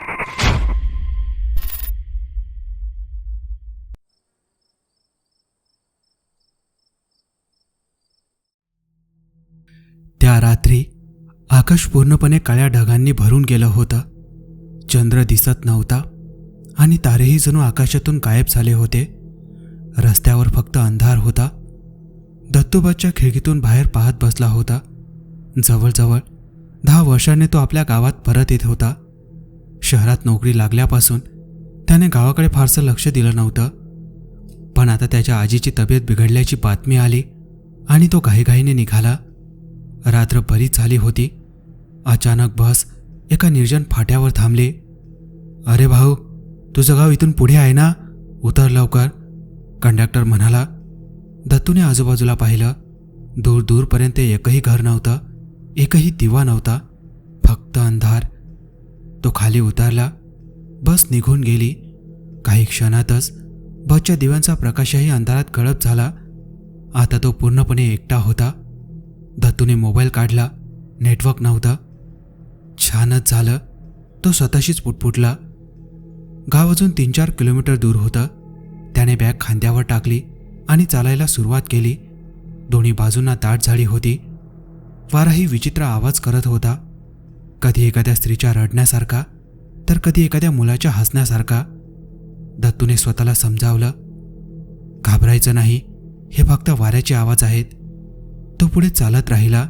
त्या रात्री आकाश पूर्णपणे काळ्या ढगांनी भरून गेलं होतं. चंद्र दिसत नव्हता आणि तारेही जणू आकाशातून गायब झाले होते. रस्त्यावर फक्त अंधार होता. दत्तूबाच्या खिडकीतून बाहेर पाहत बसला होता. जवळजवळ 10 वर्षांनी तो आपल्या गावात परत येत होता. शहरात नोकरी लागल्यापासून त्याने गावाकडे फारसं लक्ष दिलं नव्हतं. पण आता त्याच्या आजीची तब्येत बिघडल्याची बातमी आली आणि तो घाईघाईने निघाला. रात्र बरीच झाली होती. अचानक बस एका निर्जन फाट्यावर थांबली. "अरे भाऊ, तुझं गाव इथून पुढे आहे ना? उतर लवकर," कंडक्टर म्हणाला. दत्तूने आजूबाजूला पाहिलं. दूर दूरपर्यंत एकही घर नव्हतं, एकही दिवा नव्हता, फक्त अंधार. तो खाली उतरला. बस निघून गेली. काही क्षणातच बसच्या दिव्यांचा प्रकाशही अंधारात गळप झाला. आता तो पूर्णपणे एकटा होता. दत्तूने मोबाईल काढला. नेटवर्क नव्हतं. छानच झालं, तो स्वतःशीच पुटपुटला. गाव अजून 3-4 किलोमीटर दूर होतं. त्याने बॅग खांद्यावर टाकली आणि चालायला सुरुवात केली. दोन्ही बाजूंना दाट झाडी होती. वाराही विचित्र आवाज करत होता, कधी एखाद्या स्त्रीच्या रडण्यासारखा तर कधी एखाद्या मुलाच्या हसण्यासारखा. दत्तूने स्वतःला समजावलं, घाबरायचं नाही, हे फक्त वाऱ्याचे आवाज आहेत. तो पुढे चालत राहिला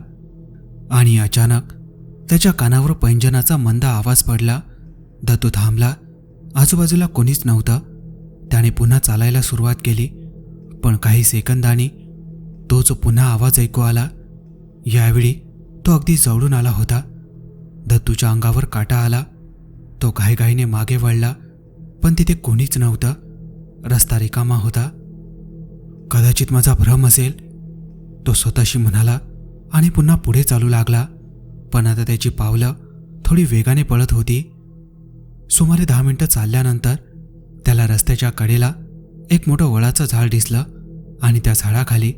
आणि अचानक त्याच्या कानावर पैंजणाचा मंद आवाज पडला. दत्तू थांबला. आजूबाजूला कोणीच नव्हतं. त्याने पुन्हा चालायला सुरुवात केली. पण काही सेकंदांनी तोच पुन्हा आवाज ऐकू आला. यावेळी तो अगदी जवळून आला होता. दत्तूच्या अंगावर काटा आला. तो घाईघाईने मागे वळला, पण तिथे कोणीच नव्हतं. रस्ता रिकामा होता. कदाचित माझा भ्रम असेल, तो स्वतःशी म्हणाला आणि पुन्हा पुढे चालू लागला. पण आता त्याची पावलं थोडी वेगाने पळत होती. सुमारे 10 मिनिटं चालल्यानंतर त्याला रस्त्याच्या कडेला एक मोठं वडाचं झाड दिसलं आणि त्या झाडाखाली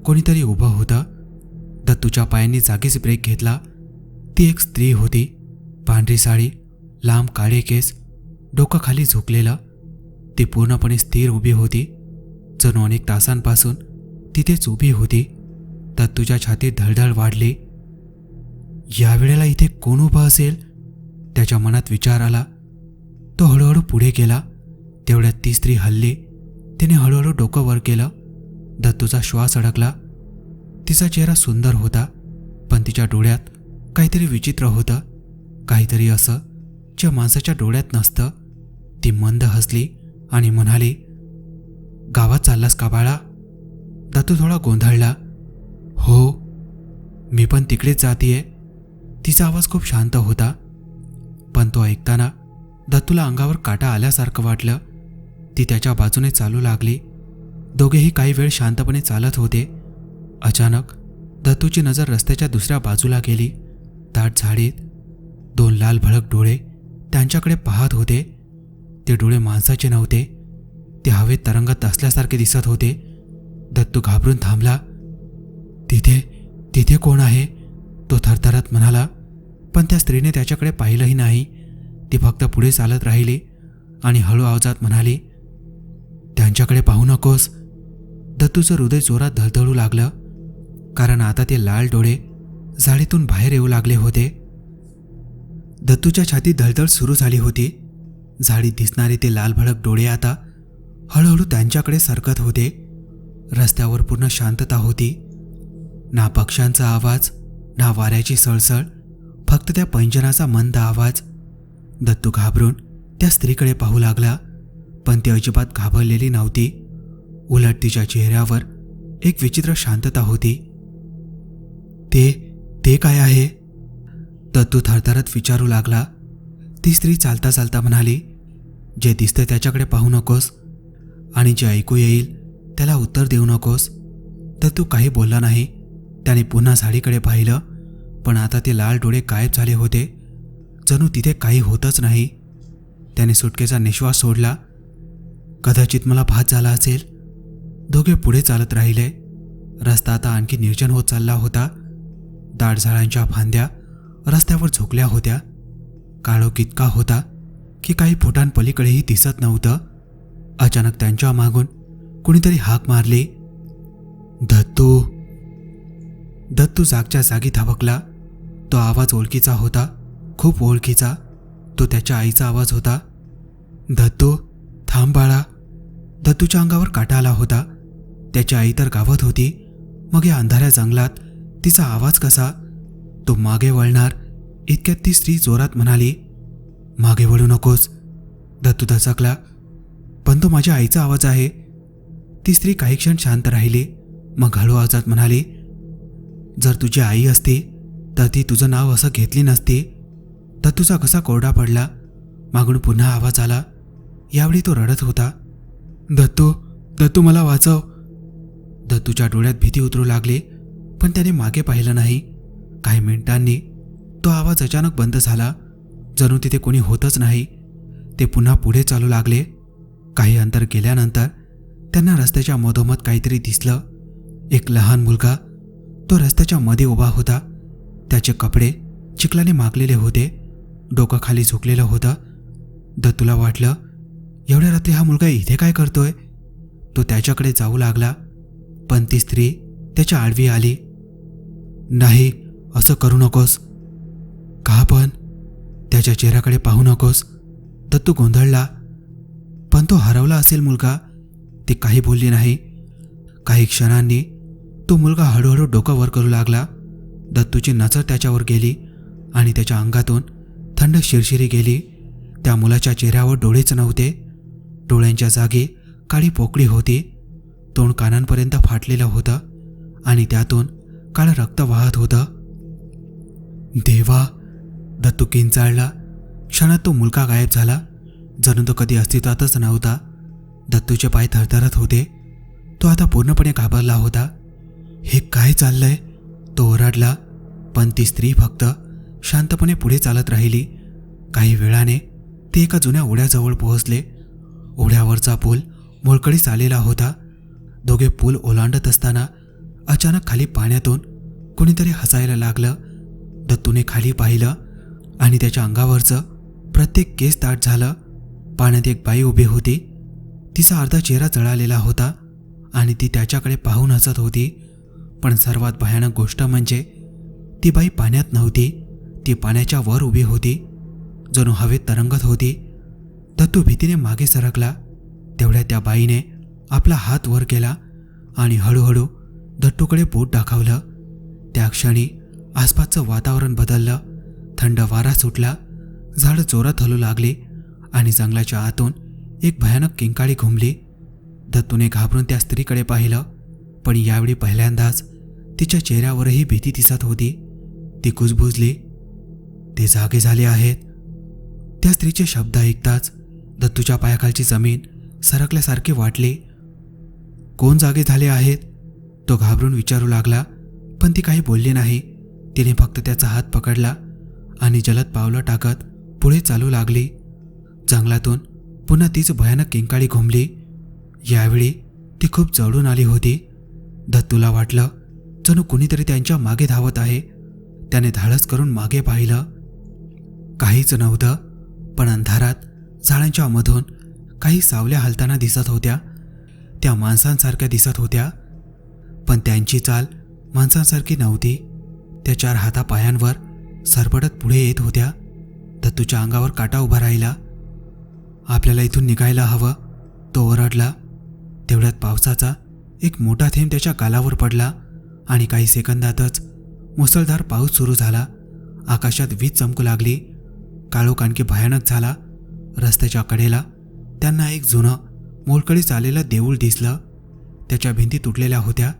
कोणीतरी उभं होतं. दत्तूच्या पायांनी जागीच ब्रेक घेतला. ती एक स्त्री होती. पांढरी साडी, लांब काळे केस, डोकं खाली झुकलेलं. ती पूर्णपणे स्थिर उभी होती. जणू अनेक तासांपासून तिथेच उभी होती. दत्तूच्या छातीत धडधड वाढली. यावेळेला इथे कोण उभं असेल, त्याच्या मनात विचार आला. तो हळूहळू पुढे गेला. तेवढ्यात ती स्त्री हलली. तिने हळूहळू डोकं वर केलं. दत्तूचा श्वास अडकला. तिचा चेहरा सुंदर होता, पण तिच्या डोळ्यात काहीतरी विचित्र होतं, काहीतरी असं जे माणसाच्या डोळ्यात नसतं. ती मंद हसली आणि म्हणाली, "गावात चाललास का बाळा?" दत्तू थोडा गोंधळला. "हो, मी पण तिकडेच जातीये." तिचा आवाज खूप शांत होता, पण तो ऐकताना दत्तूला अंगावर काटा आल्यासारखं वाटलं. ती त्याच्या बाजूने चालू लागली. दोघेही काही वेळ शांतपणे चालत होते. अचानक दत्तूची नजर रस्त्याच्या दुसऱ्या बाजूला गेली. दाट झाडीत 2 लाल भडक डोळे त्यांच्याकडे पाहत होते. ते डोळे माणसाचे नव्हते, ते हवेत तरंगत असल्यासारखे दिसत होते. दत्तू घाबरून थांबला. तिथे तिथे कोण आहे?" तो थरथरत म्हणाला. पण त्या स्त्रीने त्याच्याकडे पाहिलंही नाही. ती फक्त पुढे चालत राहिली आणि हळू आवाजात म्हणाली, "त्यांच्याकडे पाहू नकोस." दत्तूचं हृदय जोरात धडधडू लागलं, कारण आता ते लाल डोळे झाडीतून बाहेर येऊ लागले होते. दत्तूच्या छातीत धडधड सुरू झाली होती. झाडीत दिसणारे ते लाल भडक डोळे आता हळूहळू त्यांच्याकडे सरकत होते. रस्त्यावर पूर्ण शांतता होती. ना पक्ष्यांचा आवाज, ना वाऱ्याची सळसळ, फक्त त्या पैंजणाचा मंद आवाज. दत्तू घाबरून त्या स्त्रीकडे पाहू लागला, पण ती अजिबात घाबरलेली नव्हती. उलट तिच्या चेहऱ्यावर एक विचित्र शांतता होती. ते काय आहे?" दत्तू थरथरत विचारू लागला. ती स्त्री चालता चालता म्हणाली, "जे दिसते त्याच्याकडे पाहू नकोस आणि जे ऐकू येईल त्याला उत्तर देऊ नकोस." दत्तू काही बोलला नाही. त्याने पुन्हा झाडीकडे पाहिलं, पण आता ते लाल डोळे गायब झाले होते. जणू तिथे काही होतच नाही. त्याने सुटकेचा निश्वास सोडला. कदाचित मला भात झाला असेल. दोघे पुढे चालत राहिले. रस्ता आता आणखी निर्जन होत चालला होता. दाट झाडांच्या फांद्या रस्त्यावर झोकल्या होत्या. काळोख इतका होता की काही फुटांपलीकडेही दिसत नव्हतं. अचानक त्यांच्या मागून कुणीतरी हाक मारली, दत्तू. दत्तू जागच्या जागी थबकला. तो आवाज ओळखीचा होता, खूप ओळखीचा. तो त्याच्या आईचा आवाज होता. दत्तू, थांब बाळा. दत्तूच्या अंगावर काटा आला होता. त्याची आई तर गावात होती, मग या अंधाऱ्या जंगलात तिचा आवाज कसा? तो मागे वळणार इतक्यात ती स्त्री जोरात म्हणाली, मागे वळू नकोस. दत्तू दचकला, पण तो माझ्या आईचा आवाज आहे. ती स्त्री काही क्षण शांत राहिली, मग हळू आवाजात म्हणाली, जर तुझी आई असती तर ती तुझं नाव असं घेतली नसती. दत्तूचा घसा कोरडा पडला. मागून पुन्हा आवाज आला. यावेळी तो रडत होता, दत्तू, दत्तू मला वाचव. दत्तूच्या डोळ्यात भीती उतरू लागली, पण त्याने मागे पाहिलं नाही. काही मिनिटांनी तो आवाज अचानक बंद झाला, जणू तिथे कोणी होतच नाही. ते पुन्हा पुढे चालू लागले. काही अंतर गेल्यानंतर त्यांना रस्त्याच्या मधोमध काहीतरी दिसलं. एक लहान मुलगा तो रस्त्याच्या मध्ये उभा होता. त्याचे कपडे चिखलाने माखलेले होते, डोकं खाली झुकलेलं होतं. दत्तूला वाटलं, एवढ्या रात्री हा मुलगा इथे काय करतोय? तो त्याच्याकडे जाऊ लागला, पण ती स्त्री त्याच्या आडवी आली. नाही, असं करू नकोस. का पण? त्याच्या चेहऱ्याकडे पाहू नकोस. दत्तू गोंधळला. पण तो हरवला असेल मुलगा. ती काही बोलली नाही. काही क्षणांनी तो मुलगा हळूहळू डोकं वर करू लागला. दत्तूची नजर त्याच्यावर गेली आणि त्याच्या अंगातून थंड शिरशिरी गेली. त्या मुलाच्या चेहऱ्यावर डोळेच नव्हते. डोळ्यांच्या जागी काळी पोकळी होती. तोंड कानांपर्यंत फाटलेलं होतं आणि त्यातून काळं रक्त वाहत होतं. देवा! दत्तू किंचाळला. क्षणात तो मुलगा गायब झाला, जणू तो कधी अस्तित्वातच नव्हता. दत्तूचे पाय थरथरत होते. तो आता पूर्णपणे घाबरला होता. हे काय चाललंय? तो ओरडला, पण ती स्त्री फक्त शांतपणे पुढे चालत राहिली. काही वेळाने ते एका जुन्या ओढ्याजवळ पोहोचले. ओढ्यावरचा पूल मोलकडीस आलेला होता. दोघे पूल ओलांडत असताना अचानक खाली पाण्यातून कुणीतरी हसायला लागलं. दत्तूने खाली पाहिलं आणि त्याच्या अंगावरचं प्रत्येक केस दाट झालं. पाण्यात एक बाई उभी होती. तिचा अर्धा चेहरा जळालेला होता आणि ती त्याच्याकडे पाहून हसत होती. पण सर्वात भयानक गोष्ट म्हणजे ती बाई पाण्यात नव्हती. ती पाण्याच्या वर उभी होती, जणू हवेत तरंगत होती. दत्तू भीतीने मागे सरकला. तेवढ्या त्या बाईने आपला हात वर केला आणि हळूहळू दत्तूकडे बोट दाखवलं. त्या क्षणी आसपासचं वातावरण बदललं. थंड वारा सुटला. झाडं जोरात हलू लागली आणि जंगलाच्या आतून एक भयानक किंकाळी घुमली. दत्तूने घाबरून त्या स्त्रीकडे पाहिलं, पण यावेळी पहिल्यांदाच तिच्या चेहऱ्यावरही भीती दिसत होती. ती कुजबुजली, ते जागे झाले आहेत. त्या स्त्रीचे शब्द ऐकताच दत्तूच्या पायाखालची जमीन सरकल्यासारखी वाटली. कोण जागे झाले आहेत? तो घाबरून विचारू लागला, पण ती काही बोलली नाही. तिने फक्त त्याचा हात पकडला आणि जलद पावलं टाकत पुढे चालू लागली. जंगलातून पुन्हा तीच भयानक किंकाळी घुमली. यावेळी ती खूप जवळून आली होती. दत्तूला वाटलं जणू कुणीतरी त्यांच्या मागे धावत आहे. त्याने धाडस करून मागे पाहिलं. काहीच नव्हतं, पण अंधारात झाडांच्या मधून काही सावल्या हलताना दिसत होत्या. त्या माणसांसारख्या दिसत होत्या, पण त्यांची चाल माणसांसारखी नव्हती. त्या 4 हातापायांवर सरपटत पुढे येत होत्या. दत्तूच्या अंगावर काटा उभा राहिला. आपल्याला इथून निघायला हवं, तो ओरडला. तेवढ्यात पावसाचा एक मोठा थेंब त्याच्या गालावर पडला आणि काही सेकंदातच मुसळधार पाऊस सुरू झाला. आकाशात वीज चमकू लागली. काळोख आणखी भयानक झाला. रस्त्याच्या कडेला त्यांना एक जुनं मोलकडीस आलेलं देऊळ दिसलं. त्याच्या भिंती तुटलेल्या होत्या.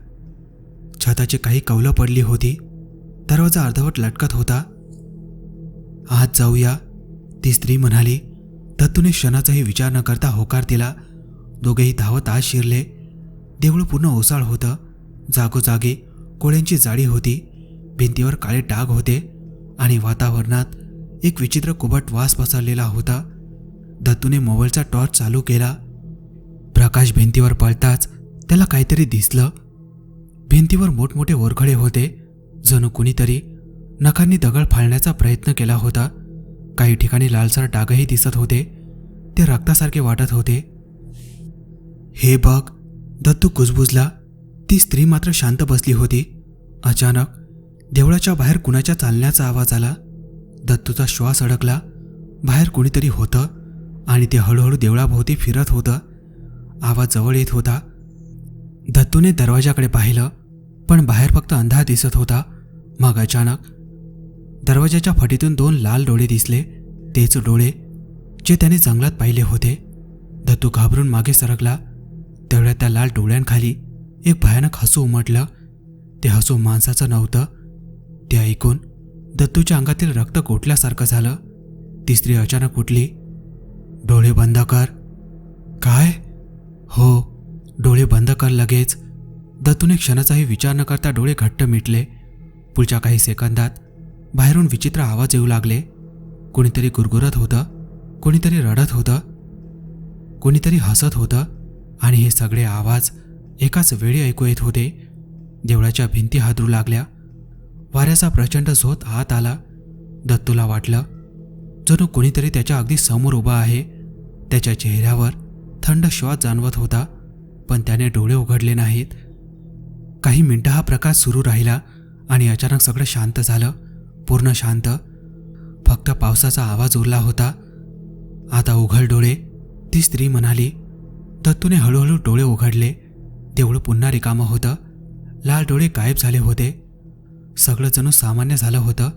छताची काही कौलं पडली होती. दरवाजा अर्धवट लटकत होता. आत जाऊया, ती स्त्री म्हणाली. दत्तूने क्षणाचाही विचार न करता होकार दिला. दोघेही धावत आत शिरले. देऊळ पूर्ण ओसाळ होतं. जागोजागी कोळ्यांची जाळी होती. भिंतीवर काळे डाग होते आणि वातावरणात एक विचित्र कुबट वास पसरलेला होता. दत्तूने मोबाईलचा टॉर्च चालू केला. प्रकाश भिंतीवर पडताच त्याला काहीतरी दिसलं. भिंतीवर मोठमोठे ओरखडे होते, जणू कुणीतरी नखांनी दगड फाडण्याचा प्रयत्न केला होता. काही ठिकाणी लालसर डागही दिसत होते. ते रक्तासारखे वाटत होते. हे बघ, दत्तू कुजबुजला. ती स्त्री मात्र शांत बसली होती. अचानक देवळाच्या बाहेर कुणाच्या चालण्याचा आवाज आला. दत्तूचा श्वास अडकला. बाहेर कुणीतरी होतं आणि ते हळूहळू देवळाभोवती फिरत होतं. आवाज जवळ येत होता. दत्तूने दरवाजाकडे पाहिलं, पण बाहेर फक्त अंधार दिसत होता. मग अचानक दरवाजाच्या फटीतून 2 लाल डोळे दिसले. तेच डोळे जे त्याने जंगलात पाहिले होते. दत्तू घाबरून मागे सरकला. तेवढ्या त्या लाल डोळ्यांखाली एक भयानक हसू उमटलं. ते हसू माणसाचं नव्हतं. ते ऐकून दत्तूच्या अंगातील रक्त गोठल्यासारखं झालं. ती स्त्री अचानक उठली. डोळे बंद कर. काय? हो, डोळे बंद कर लगेच. दत्तूने क्षणाचाही विचार न करता डोळे घट्ट मिटले. पुढच्या काही सेकंदात बाहेरून विचित्र आवाज येऊ लागले. कोणीतरी गुरगुरत होतं, कोणीतरी रडत होतं, कोणीतरी हसत होतं आणि हे सगळे आवाज एकाच वेळी ऐकू येत होते. देवळाच्या भिंती हादरू लागल्या. वाऱ्याचा प्रचंड झोत आत आला. दत्तूला वाटलं जणू कोणीतरी त्याच्या अगदी समोर उभा आहे. त्याच्या चेहऱ्यावर थंड श्वास जाणवत होता, पण त्याने डोळे उघडले नाहीत. काही मिनिटं हा प्रकार सुरू राहिला आणि अचानक सगळं शांत झालं. पूर्ण शांत. फक्त पावसाचा आवाज उरला होता. आता उघड डोळे, ती स्त्री म्हणाली. दत्तूने हळूहळू डोळे उघडले. देऊळ पुन्हा रिकामं होतं. लाल डोळे गायब झाले होते. सगळं जणू सामान्य झालं होतं.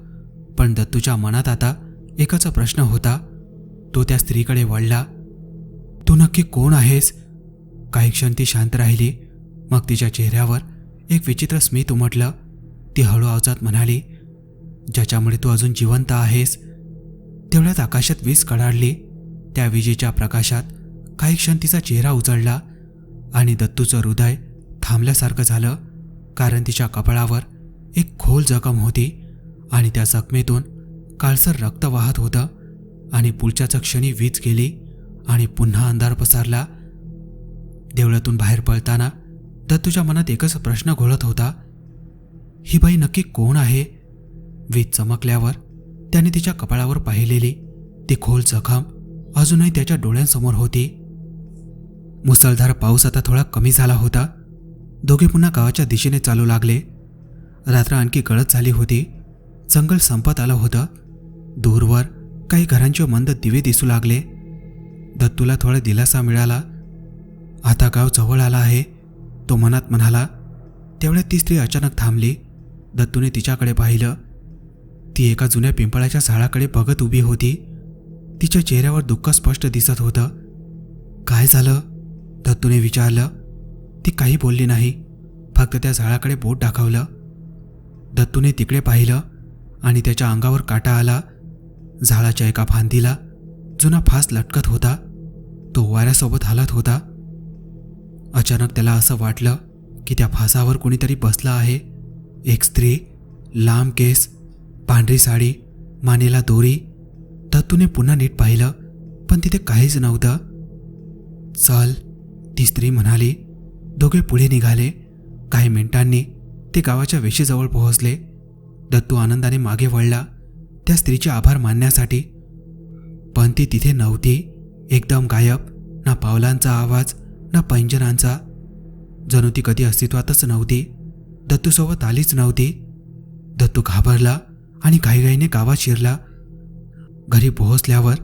पण दत्तूच्या मनात आता एकच प्रश्न होता. तो त्या स्त्रीकडे वळला. तू नक्की कोण आहेस? काही क्षण ती शांत राहिली. मग तिच्या चेहऱ्यावर एक विचित्र स्मित उमटलं. ती हळू आवाजात म्हणाली, ज्याच्यामुळे तू अजून जिवंत आहेस. तेवढ्यात आकाशात वीज कडाडली. त्या विजेच्या प्रकाशात काही क्षण तिचा चेहरा उजळला आणि दत्तूचं हृदय थांबल्यासारखं झालं. कारण तिच्या कपाळावर एक खोल जखम होती आणि त्या जखमेतून काळसर रक्त वाहत होतं. आणि पुढच्याच क्षणी वीज गेली आणि पुन्हा अंधार पसरला. देवळातून बाहेर पळताना दत्तूच्या मनात एकच प्रश्न घोळत होता, ही बाई नक्की कोण आहे? वीज चमकल्यावर त्याने तिच्या कपाळावर पाहिलेली ती खोल जखम अजूनही त्याच्या डोळ्यांसमोर होती. मुसळधार पाऊस आता थोडा कमी झाला होता. दोघे पुन्हा गावाच्या दिशेने चालू लागले. रात्र आणखी गडद झाली होती. जंगल संपत आलं होतं. दूरवर काही घरांचे मंद दिवे दिसू लागले. दत्तूला थोडा दिलासा मिळाला. आता गाव जवळ आला आहे, तो मनात म्हणाला. तेवढ्यात ती स्त्री अचानक थांबली. दत्तूने तिच्याकडे पाहिलं. ती एका जुन्या पिंपळाच्या झाडाकडे बघत उभी होती. तिच्या चेहऱ्यावर दुःख स्पष्ट दिसत होतं. काय झालं? दत्तूने विचारलं. ती काही बोलली नाही, फक्त त्या झाडाकडे बोट दाखवलं. दत्तूने तिकडे पाहिलं आणि त्याच्या अंगावर काटा आला. झाडाच्या एका फांदीला जुना फास लटकत होता. तो वाऱ्यासोबत हलत होता. अचानक त्याला असं वाटलं की त्या फासावर कोणीतरी बसलं आहे. एक स्त्री, लांब केस, पांढरी साडी, मानेला दोरी. दत्तूने पुन्हा नीट पाहिलं, पण तिथे काहीच नव्हतं. चल, ती स्त्री म्हणाली. दोघे पुढे निघाले. काही मिनिटांनी ते गावाच्या वेशीजवळ पोहोचले. दत्तू आनंदाने मागे वळला त्या स्त्रीचे आभार मानण्यासाठी, पण ती तिथे नव्हती. एकदम गायब. ना पावलांचा आवाज, ना पैंजणांचा. जणू ती कधी अस्तित्वातच नव्हती. दत्तूसोबत आलीच नव्हती. दत्तू घाबरला आणि घाईघाईने गावात शिरला. घरी पोहोचल्यावर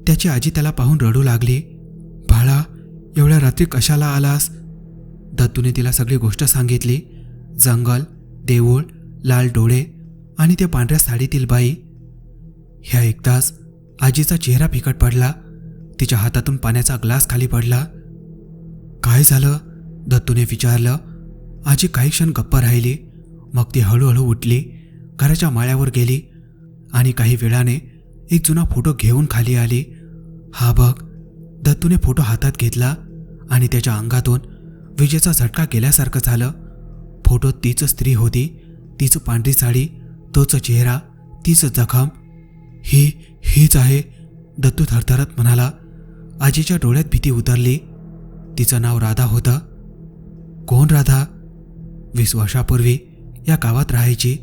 त्याची आजी त्याला पाहून रडू लागली. बाळा, एवढ्या रात्री कशाला आलास? दत्तूने तिला सगळी गोष्ट सांगितली. जंगल, देऊळ, लाल डोळे आणि त्या पांढऱ्या साडीतील बाई. ह्या ऐकताच आजीचा चेहरा फिकट पडला. तिच्या हातातून पाण्याचा ग्लास खाली पडला. काय झालं? दत्तूने विचारलं. आजी काही क्षण गप्प राहिली. मग ती हळूहळू उठली, घराच्या माळ्यावर गेली आणि काही वेळाने एक जुना फोटो घेऊन खाली आली. हा बघ. दत्तूने फोटो हातात घेतला आणि त्याच्या अंगातून विजेचा झटका गेल्यासारखं झालं. फोटोत तीच स्त्री होती, तीच पांढरी साडी, तोच चेहरा, तीच जखम. हीच आहे, दत्तू थरथरत म्हणाला. आजीच्या डोळ्यात भीती उतरली. तिचं नाव राधा होतं. कोण राधा? 20 वर्षापूर्वी या गावात राहायची.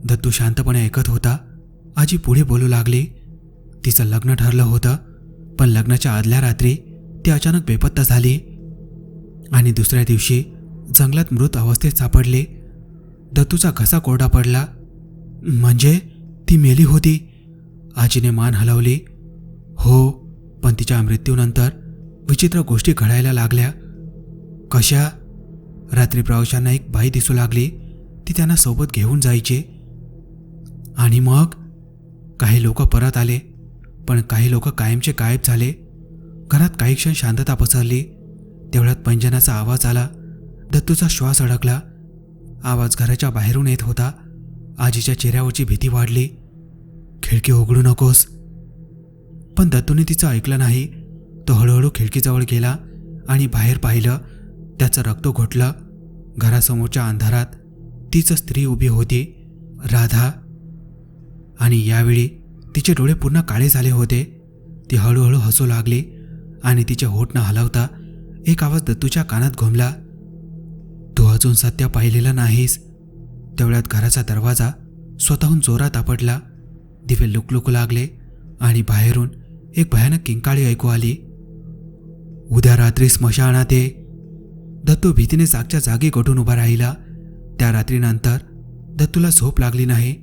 दत्तू शांतपणे ऐकत होता. आजी पुढे बोलू लागली. तिचं लग्न ठरलं होतं, पण लग्नाच्या आदल्या रात्री ती अचानक बेपत्ता झाली आणि दुसऱ्या दिवशी जंगलात मृत अवस्थेत सापडली. दत्तूचा घसा कोरडा पडला. म्हणजे ती मेली होती? आजीने मान हलवली. हो, पण तिच्या मृत्यूनंतर विचित्र गोष्टी घडायला लागल्या. कशा? रात्री प्रवाशांना एक बाई दिसू लागली. ती त्यांना सोबत घेऊन जायची. आणि मग काही लोक परत आले, पण काही लोक कायमचे गायब झाले. घरात काही क्षण शांतता पसरली. तेवढ्यात पैंजणाचा आवाज आला. दत्तूचा श्वास अडकला. आवाज घराच्या बाहेरून येत होता. आजीच्या चेहऱ्यावरची भीती वाढली. खिडकी उघडू नकोस. पण दत्तूने तिचं ऐकलं नाही. तो हळूहळू खिडकीजवळ गेला आणि बाहेर पाहिलं. त्याचं रक्त घोटलं. घरासमोरच्या अंधारात तीच स्त्री उभी होती, राधा. आणि यावेळी तिचे डोळे पूर्ण काळे झाले होते. ती हळूहळू हसू लागली आणि तिचे होठ न हलवता एक आवाज दत्तूच्या कानात घुमला. तू अजून सत्य पाहिलेलं नाहीस. तेवढ्यात घराचा दरवाजा स्वतःहून जोरात आपटला. दिवे लुकलुकू लागले आणि बाहेरून एक भयानक किंकाळी ऐकू आली. उद्या रात्री स्मशानात ये. दत्तू भीतीने जागच्या जागी गोठून उभा राहिला. त्या रात्रीनंतर दत्तूला झोप लागली नाही.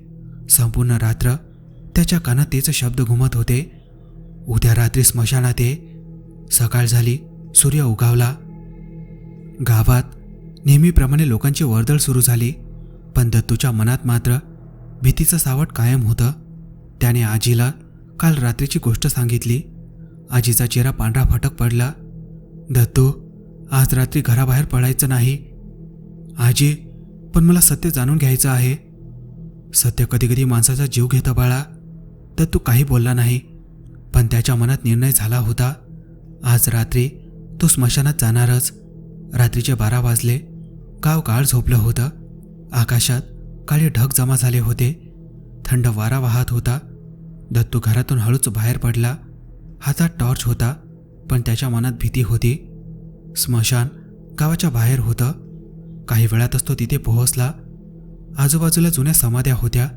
संपूर्ण रात्र त्याच्या कानात तेच शब्द घुमत होते. उद्या रात्री स्मशानात ये. सकाळ झाली. सूर्य उगावला. गावात नेहमीप्रमाणे लोकांची वर्दळ सुरू झाली. पण दत्तूच्या मनात मात्र भीतीचं सावट कायम होतं. त्याने आजीला काल रात्रीची गोष्ट सांगितली. आजीचा चेहरा पांढरा फटक पडला. दत्तू, आज रात्री घराबाहेर पडायचं नाही. आजी, पण मला सत्य जाणून घ्यायचं आहे. सत्य कधी कधी माणसाचा जीव घेतं बाळा. दत्तू काही बोलला नाही, पण त्याच्या मनात निर्णय झाला होता. आज रात्री तो स्मशानात जाणारच. रात्रीचे 12 वाजले. गाव गाढ झोपलं होतं. आकाशात काळे ढग जमा झाले होते. थंड वारा वाहत होता. दत्तू घरातून हळूच बाहेर पडला. हातात टॉर्च होता, पण त्याच्या मनात भीती होती. स्मशान गावाच्या बाहेर होतं. काही वेळातच तो तिथे पोहोचला. आजूबाजूला जुन्या समाध्या होत्या,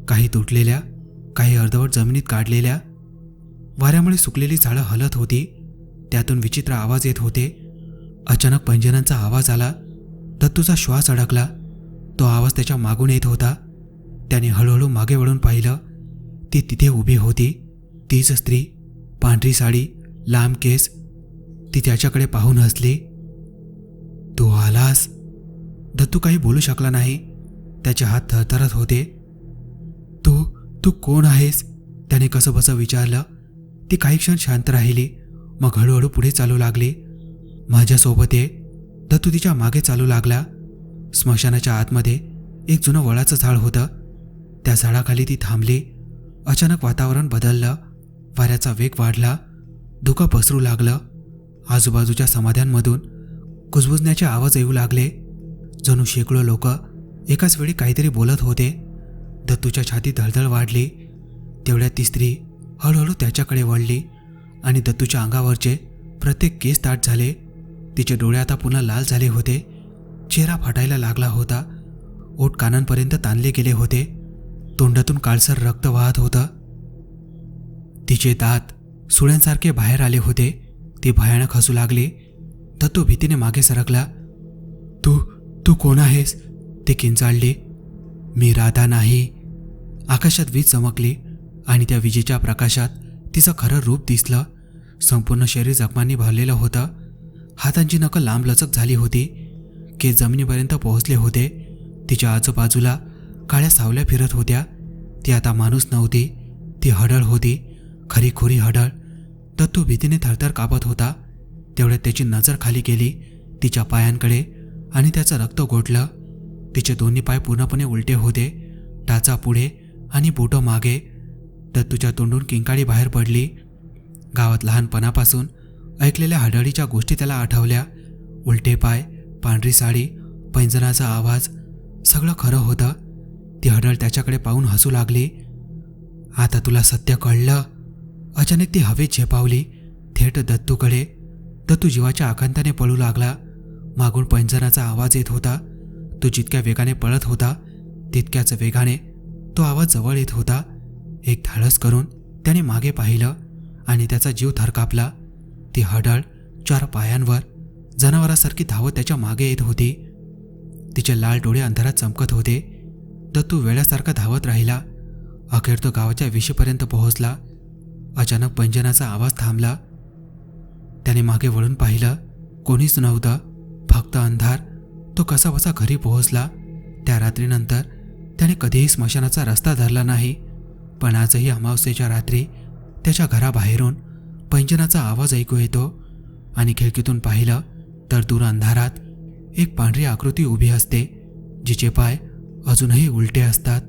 काही तुटलेल्या, काही अर्धवट जमिनीत काढलेल्या. वाऱ्यामुळे सुकलेली झाडं हलत होती. त्यातून विचित्र आवाज येत होते. अचानक पैंजणांचा आवाज आला. दत्तूचा श्वास अडकला. तो आवाज त्याच्या मागून येत होता. त्याने हळूहळू मागे वळून पाहिलं. ती तिथे उभी होती. तीच स्त्री, पांढरी साडी, लांब केस. ती त्याच्याकडे पाहून हसली. तू आलास? दत्तू काही बोलू शकला नाही. त्याचे हात थरथरत होते. तू कोण आहेस? त्याने कसंबसं विचारलं. ती काही क्षण शांत राहिली. मग हळूहळू पुढे चालू लागली. माझ्यासोबत ये. दत्तू तिच्या मागे चालू लागला. स्मशानाच्या आतमध्ये एक जुनं वडाचं झाड होतं. त्या झाडाखाली ती थांबली. अचानक वातावरण बदललं. वाऱ्याचा वेग वाढला. धुकं पसरू लागलं. आजूबाजूच्या समाध्यांमधून कुजबुजण्याचे आवाज येऊ लागले. जणू शेकडो लोक एकाच वेळी काहीतरी बोलत होते. दत्तूच्या छातीत धडधड वाढली. तेवढ्यात ती स्त्री हळूहळू त्याच्याकडे वळली आणि दत्तूच्या अंगावरचे प्रत्येक केस दाट झाले. तिचे डोळे आता पुन्हा लाल झाले होते. चेहरा फाटायला लागला होता. ओठ कानांपर्यंत ताणले गेले होते. तोंडातून काळसर रक्त वाहत होतं. तिचे दात सुळ्यांसारखे बाहेर आले होते. ती भयानक हसू लागली. दत्तू भीतीने मागे सरकला. तू कोण आहेस? ती किंचाळली. मी राधा नाही. आकाशात वीज चमकली आणि त्या विजेच्या प्रकाशात तिचं खरं रूप दिसलं. संपूर्ण शरीर जखमांनी भरलेलं होतं. हातांची नखं लांबलचक झाली होती. केस जमिनीपर्यंत पोहोचले होते. तिच्या आजूबाजूला काळ्या सावल्या फिरत होत्या. ती आता माणूस नव्हती. ती हडळ होती, खरीखुरी हडळ. दत्तू भीतीने थरथर कापत होता. तेवढ्यात त्याची नजर खाली गेली तिच्या पायांकडे आणि त्याचं रक्त गोठलं. तिचे दोन्ही पाय पूर्णपणे उलटे होते, टाचा पुढे आणि बोटं मागे. दत्तूच्या तोंडून किंकाळी बाहेर पडली. गावात लहानपणापासून ऐकलेल्या हडळीच्या गोष्टी त्याला आठवल्या. उलटे पाय, पांढरी साडी, पैंजणाचा आवाज, सगळं खरं होतं. ती हडळ त्याच्याकडे पाहून हसू लागली. आता तुला सत्य कळलं. अचानक ती हवेत झेपावली, थेट दत्तूकडे. दत्तू जीवाच्या आकांताने पळू लागला. मागून पैंजणाचा आवाज येत होता. तो जितक्या वेगाने पळत होता तितक्याच वेगाने तो आवाज जवळ येत होता. एक धाडस करून त्याने मागे पाहिलं आणि त्याचा जीव थरकापला. ती हडळ 4 पायांवर जनावरासारखी धावत त्याच्या मागे येत होती. तिचे लाल डोळे अंधारात चमकत होते. दत्तू वेड्यासारखा धावत राहिला. अखेर तो गावाच्या विशीपर्यंत पोहोचला. अचानक पैंजणाचा आवाज थांबला. त्याने मागे वळून पाहिलं. कोणीच नव्हतं, फक्त अंधार. तो कसाबसा घरी पोहोचला. त्या रात्रीनंतर त्याने कधीही स्मशानाचा रस्ता धरला नाही. पण आजही अमावस्येच्या रात्री त्याच्या घराबाहेरून पैंजणाचा आवाज ऐकू येतो. आणि खिडकीतून पाहिलं तर दूर अंधारात एक पांढरी आकृती उभी असते, जिचे पाय अजूनही उलटे असतात.